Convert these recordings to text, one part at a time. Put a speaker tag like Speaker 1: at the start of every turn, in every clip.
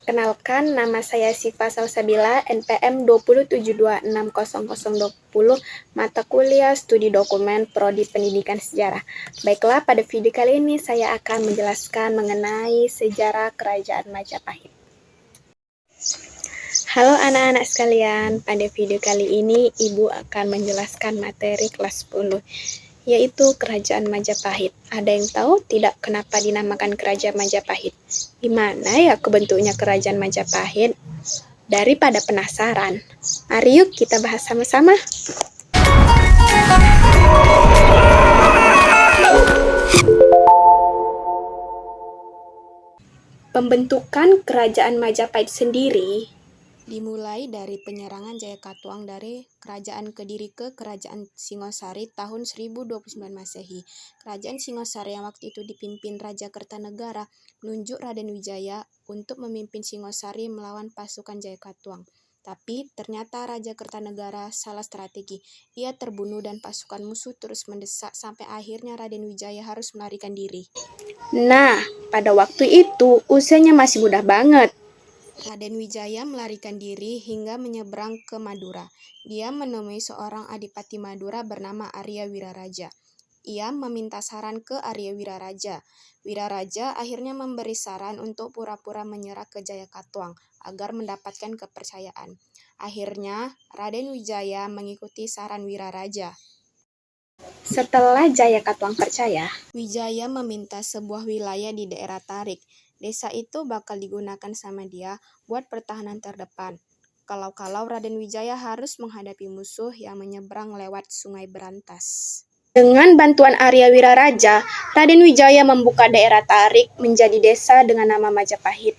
Speaker 1: Kenalkan, nama saya Sifa Salsabila, NPM 207260020, mata kuliah Studi Dokumen Prodi Pendidikan Sejarah. Baiklah, pada video kali ini saya akan menjelaskan mengenai sejarah Kerajaan Majapahit. Halo anak-anak sekalian, pada video kali ini Ibu akan menjelaskan materi kelas 10, yaitu Kerajaan Majapahit. Ada yang tahu tidak kenapa dinamakan Kerajaan Majapahit? Gimana ya kebentuknya Kerajaan Majapahit? Daripada penasaran, mari yuk kita bahas sama-sama. Pembentukan Kerajaan Majapahit sendiri dimulai dari penyerangan Jayakatwang dari Kerajaan Kediri ke Kerajaan Singosari tahun 1029 Masehi. Kerajaan Singosari yang waktu itu dipimpin Raja Kertanegara menunjuk Raden Wijaya untuk memimpin Singosari melawan pasukan Jayakatwang. Tapi ternyata Raja Kertanegara salah strategi. Ia terbunuh dan pasukan musuh terus mendesak sampai akhirnya Raden Wijaya harus melarikan diri. Nah, pada waktu itu usianya masih muda banget. Raden Wijaya melarikan diri hingga menyeberang ke Madura. Dia menemui seorang adipati Madura bernama Arya Wiraraja. Ia meminta saran ke Arya Wiraraja. Wiraraja akhirnya memberi saran untuk pura-pura menyerah ke Jayakatwang agar mendapatkan kepercayaan. Akhirnya, Raden Wijaya mengikuti saran Wiraraja. Setelah Jayakatwang percaya, Wijaya meminta sebuah wilayah di daerah Tarik. Desa itu bakal digunakan sama dia buat pertahanan terdepan. Kalau-kalau Raden Wijaya harus menghadapi musuh yang menyeberang lewat Sungai Berantas. Dengan bantuan Arya Wiraraja, Raden Wijaya membuka daerah Tarik menjadi desa dengan nama Majapahit.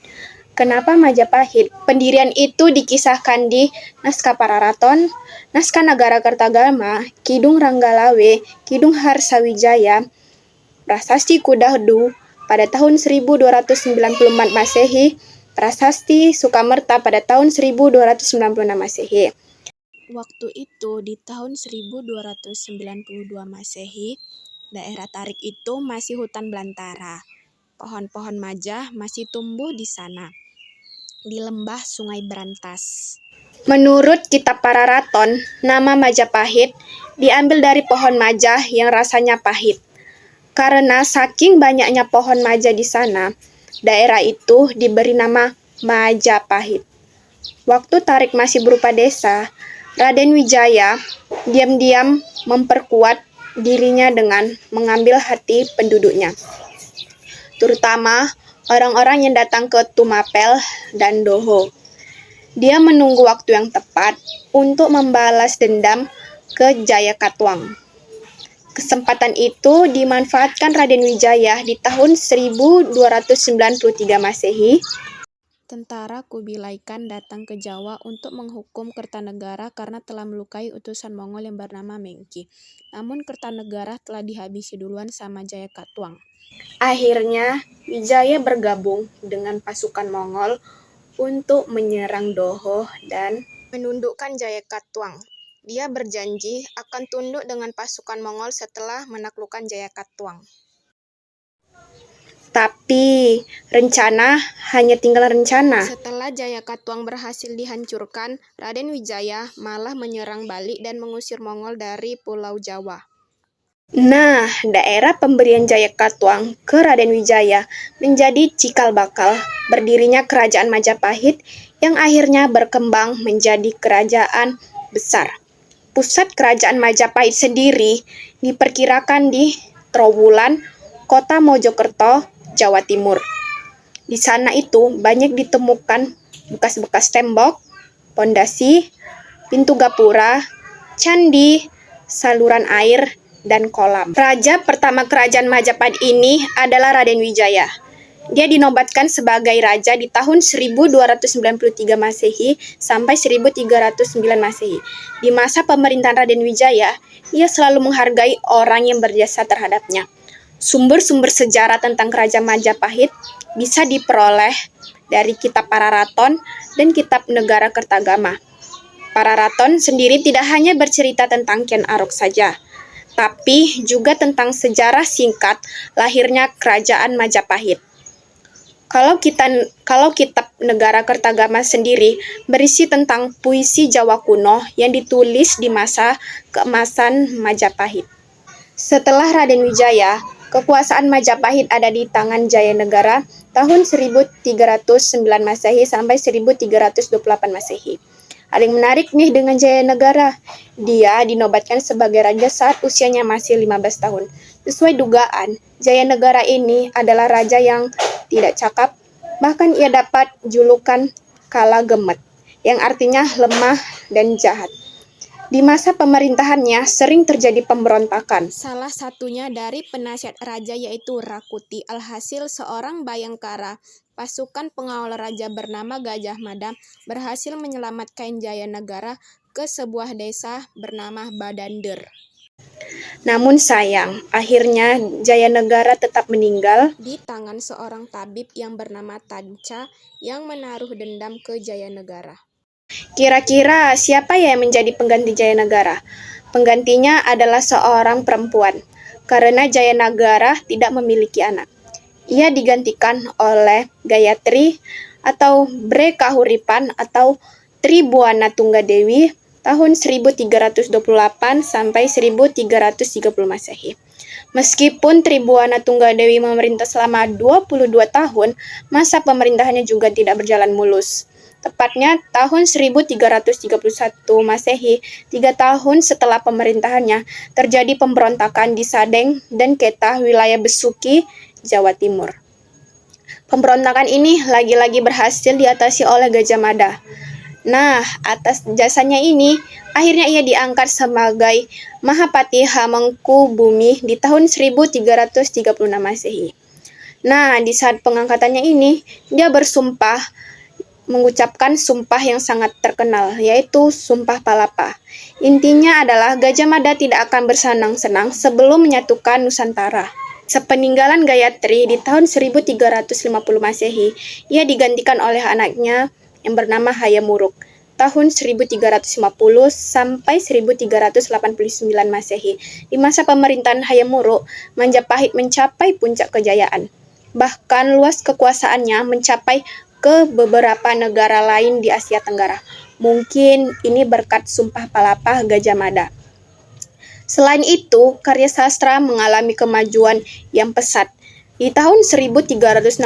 Speaker 1: Kenapa Majapahit? Pendirian itu dikisahkan di Naskah Pararaton, Naskah Nagarakertagama, Kidung Ranggalawe, Kidung Harsawijaya, Prasasti Kudahdu pada tahun 1294 Masehi, Prasasti Sukamerta pada tahun 1296 Masehi. Waktu itu di tahun 1292 Masehi, daerah Tarik itu masih hutan belantara. Pohon-pohon majah masih tumbuh di sana, di lembah Sungai Berantas. Menurut kitab Pararaton, nama Majapahit diambil dari pohon majah yang rasanya pahit. Karena saking banyaknya pohon maja di sana, daerah itu diberi nama Majapahit. Waktu Tarik masih berupa desa, Raden Wijaya diam-diam memperkuat dirinya dengan mengambil hati penduduknya, terutama orang-orang yang datang ke Tumapel dan Doho. Dia menunggu waktu yang tepat untuk membalas dendam ke Jayakatwang. Kesempatan itu dimanfaatkan Raden Wijaya di tahun 1293 Masehi. Tentara Kubilai Khan datang ke Jawa untuk menghukum Kertanegara karena telah melukai utusan Mongol yang bernama Mengki. Namun Kertanegara telah dihabisi duluan sama Jayakatwang. Akhirnya Wijaya bergabung dengan pasukan Mongol untuk menyerang Doho dan menundukkan Jayakatwang. Dia berjanji akan tunduk dengan pasukan Mongol setelah menaklukkan Jayakatwang. Tapi rencana hanya tinggal rencana. Setelah Jayakatwang berhasil dihancurkan, Raden Wijaya malah menyerang balik dan mengusir Mongol dari Pulau Jawa. Nah, daerah pemberian Jayakatwang ke Raden Wijaya menjadi cikal bakal berdirinya Kerajaan Majapahit yang akhirnya berkembang menjadi kerajaan besar. Pusat Kerajaan Majapahit sendiri diperkirakan di Trowulan, Kota Mojokerto, Jawa Timur. Di sana itu banyak ditemukan bekas-bekas tembok, pondasi, pintu gapura, candi, saluran air, dan kolam. Raja pertama Kerajaan Majapahit ini adalah Raden Wijaya. Dia dinobatkan sebagai raja di tahun 1293 Masehi sampai 1309 Masehi. Di masa pemerintahan Raden Wijaya, ia selalu menghargai orang yang berjasa terhadapnya. Sumber-sumber sejarah tentang Kerajaan Majapahit bisa diperoleh dari kitab Pararaton dan kitab Nagarakertagama. Pararaton sendiri tidak hanya bercerita tentang Kian Arok saja, tapi juga tentang sejarah singkat lahirnya Kerajaan Majapahit. Kalau kitab Negara Kertagama sendiri berisi tentang puisi Jawa kuno yang ditulis di masa keemasan Majapahit. Setelah Raden Wijaya, kekuasaan Majapahit ada di tangan Jayanegara tahun 1309 Masehi sampai 1328 Masehi. Ada yang menarik nih dengan Jayanegara. Dia dinobatkan sebagai raja saat usianya masih 15 tahun. Sesuai dugaan, Jayanegara ini adalah raja yang tidak cakap, bahkan ia dapat julukan Kala Gemet, yang artinya lemah dan jahat. Di masa pemerintahannya sering terjadi pemberontakan. Salah satunya dari penasihat raja yaitu Rakuti. Alhasil seorang Bayangkara, pasukan pengawal raja bernama Gajah Mada, berhasil menyelamatkan Jayanegara ke sebuah desa bernama Badander. Namun sayang, akhirnya Jayanegara tetap meninggal di tangan seorang tabib yang bernama Tanca yang menaruh dendam ke Jayanegara. Kira-kira siapa yang menjadi pengganti Jayanegara? Penggantinya adalah seorang perempuan, karena Jayanegara tidak memiliki anak. Ia digantikan oleh Gayatri atau Bre Kahuripan atau Tribuana Tunggadewi tahun 1328 sampai 1330 Masehi. Meskipun Tribuana Tunggadewi memerintah selama 22 tahun, masa pemerintahannya juga tidak berjalan mulus. Tepatnya tahun 1331 Masehi, 3 tahun setelah pemerintahannya, terjadi pemberontakan di Sadeng dan Ketah, wilayah Besuki, Jawa Timur. Pemberontakan ini lagi-lagi berhasil diatasi oleh Gajah Mada. Nah, atas jasanya ini, akhirnya ia diangkat sebagai Mahapati Hamengkubumi di tahun 1336 Masehi. Nah, di saat pengangkatannya ini, dia bersumpah mengucapkan sumpah yang sangat terkenal, yaitu Sumpah Palapa. Intinya adalah Gajah Mada tidak akan bersenang-senang sebelum menyatukan Nusantara. Sepeninggalan Gayatri di tahun 1350 Masehi, ia digantikan oleh anaknya yang bernama Hayam Wuruk tahun 1350 sampai 1389 Masehi. Di masa pemerintahan Hayam Wuruk, Majapahit mencapai puncak kejayaan. Bahkan luas kekuasaannya mencapai ke beberapa negara lain di Asia Tenggara. Mungkin ini berkat Sumpah Palapa Gajah Mada. Selain itu, karya sastra mengalami kemajuan yang pesat. Di tahun 1365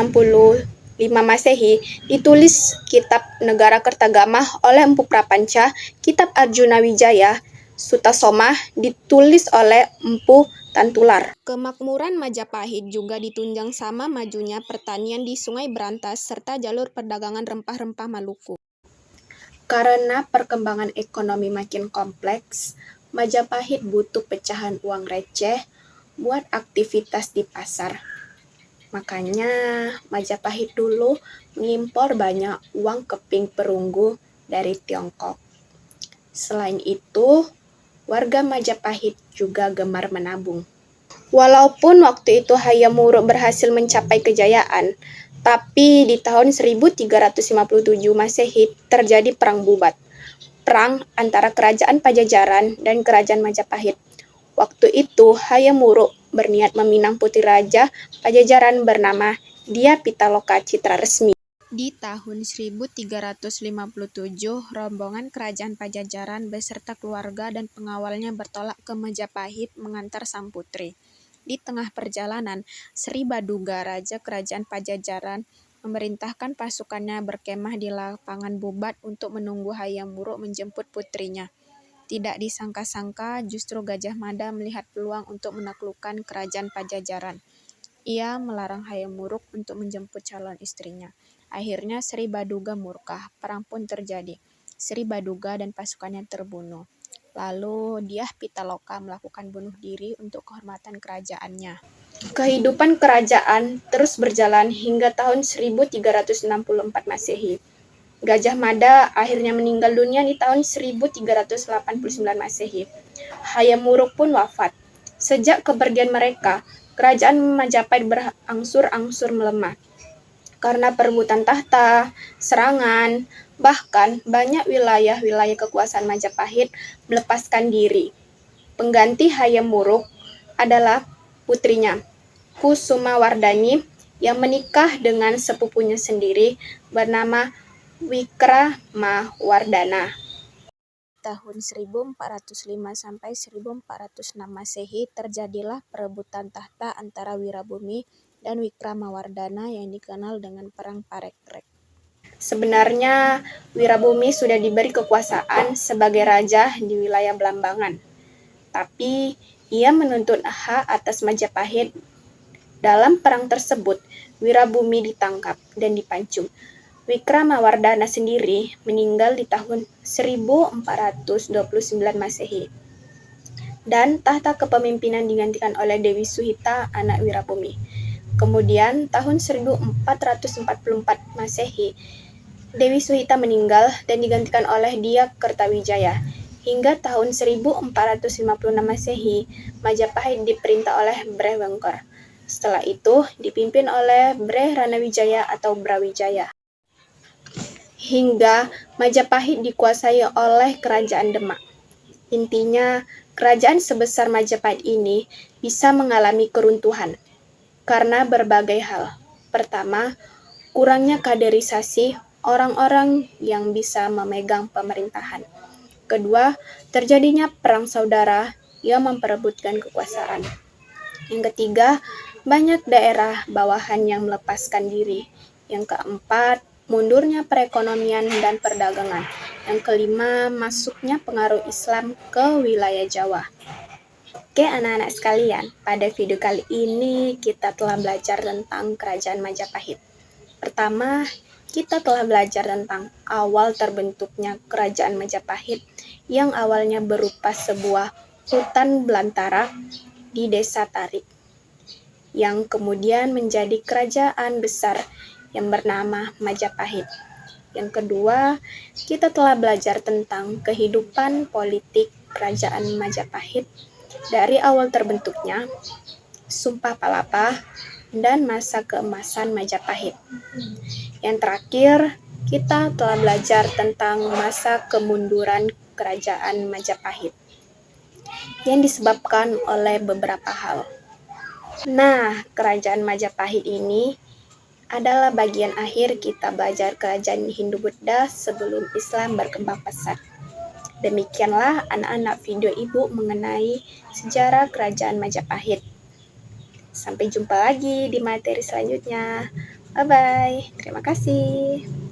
Speaker 1: Masehi, ditulis Kitab Negara Kertagama oleh Empu Prapanca, Kitab Arjuna Wijaya Sutasoma ditulis oleh Empu Tantular. Kemakmuran Majapahit juga ditunjang sama majunya pertanian di Sungai Berantas serta jalur perdagangan rempah-rempah Maluku. Karena perkembangan ekonomi makin kompleks, Majapahit butuh pecahan uang receh buat aktivitas di pasar. Makanya Majapahit dulu mengimpor banyak uang keping perunggu dari Tiongkok. Selain itu, warga Majapahit juga gemar menabung. Walaupun waktu itu Hayam Wuruk berhasil mencapai kejayaan, tapi di tahun 1357 Masehi terjadi Perang Bubat, perang antara Kerajaan Pajajaran dan Kerajaan Majapahit. Waktu itu Hayam Wuruk berniat meminang putri raja Pajajaran bernama Dia Pitaloka Citra Resmi. Di tahun 1357, rombongan Kerajaan Pajajaran beserta keluarga dan pengawalnya bertolak ke Majapahit mengantar sang putri. Di tengah perjalanan, Sri Baduga, Raja Kerajaan Pajajaran, memerintahkan pasukannya berkemah di lapangan Bubat untuk menunggu Hayam Wuruk menjemput putrinya. Tidak disangka-sangka, justru Gajah Mada melihat peluang untuk menaklukkan Kerajaan Pajajaran. Ia melarang Hayam Wuruk untuk menjemput calon istrinya. Akhirnya Sri Baduga murka, perang pun terjadi. Sri Baduga dan pasukannya terbunuh. Lalu Dyah Pitaloka melakukan bunuh diri untuk kehormatan kerajaannya. Kehidupan kerajaan terus berjalan hingga tahun 1364 Masehi. Gajah Mada akhirnya meninggal dunia di tahun 1389 Masehi. Hayam Wuruk pun wafat. Sejak kepergian mereka, kerajaan Majapahit berangsur-angsur melemah. Karena perebutan tahta, serangan, bahkan banyak wilayah-wilayah kekuasaan Majapahit melepaskan diri. Pengganti Hayam Wuruk adalah putrinya, Kusumawardhani, yang menikah dengan sepupunya sendiri bernama Wikramawardhana. Tahun 1405 sampai 1406 Masehi terjadilah perebutan tahta antara Wirabumi dan Wikramawardhana yang dikenal dengan Perang Parekrek. Sebenarnya Wirabumi sudah diberi kekuasaan sebagai raja di wilayah Belambangan, tapi ia menuntut hak atas Majapahit. Dalam perang tersebut, Wirabumi ditangkap dan dipancung. Wikramawardhana sendiri meninggal di tahun 1429 Masehi. Dan tahta kepemimpinan digantikan oleh Dewi Suhita, anak Wirabumi. Kemudian tahun 1444 Masehi, Dewi Suhita meninggal dan digantikan oleh Dia Kertawijaya. Hingga tahun 1456 Masehi, Majapahit diperintah oleh Breh Wengker. Setelah itu dipimpin oleh Breh Ranawijaya atau Brawijaya. Hingga Majapahit dikuasai oleh Kerajaan Demak. Intinya, kerajaan sebesar Majapahit ini bisa mengalami keruntuhan karena berbagai hal. Pertama, kurangnya kaderisasi orang-orang yang bisa memegang pemerintahan. Kedua, terjadinya perang saudara yang memperebutkan kekuasaan. Yang ketiga, banyak daerah bawahan yang melepaskan diri. Yang keempat, mundurnya perekonomian dan perdagangan. Yang kelima, masuknya pengaruh Islam ke wilayah Jawa. Oke anak-anak sekalian, pada video kali ini kita telah belajar tentang Kerajaan Majapahit. Pertama, kita telah belajar tentang awal terbentuknya Kerajaan Majapahit yang awalnya berupa sebuah hutan belantara di Desa Tarik, yang kemudian menjadi kerajaan besar yang bernama Majapahit. Yang kedua, kita telah belajar tentang kehidupan politik Kerajaan Majapahit dari awal terbentuknya, Sumpah Palapa, dan masa keemasan Majapahit. Yang terakhir, kita telah belajar tentang masa kemunduran Kerajaan Majapahit yang disebabkan oleh beberapa hal. Nah, Kerajaan Majapahit ini adalah bagian akhir kita belajar kerajaan Hindu-Buddha sebelum Islam berkembang pesat. Demikianlah anak-anak video ibu mengenai sejarah Kerajaan Majapahit. Sampai jumpa lagi di materi selanjutnya. Bye-bye. Terima kasih.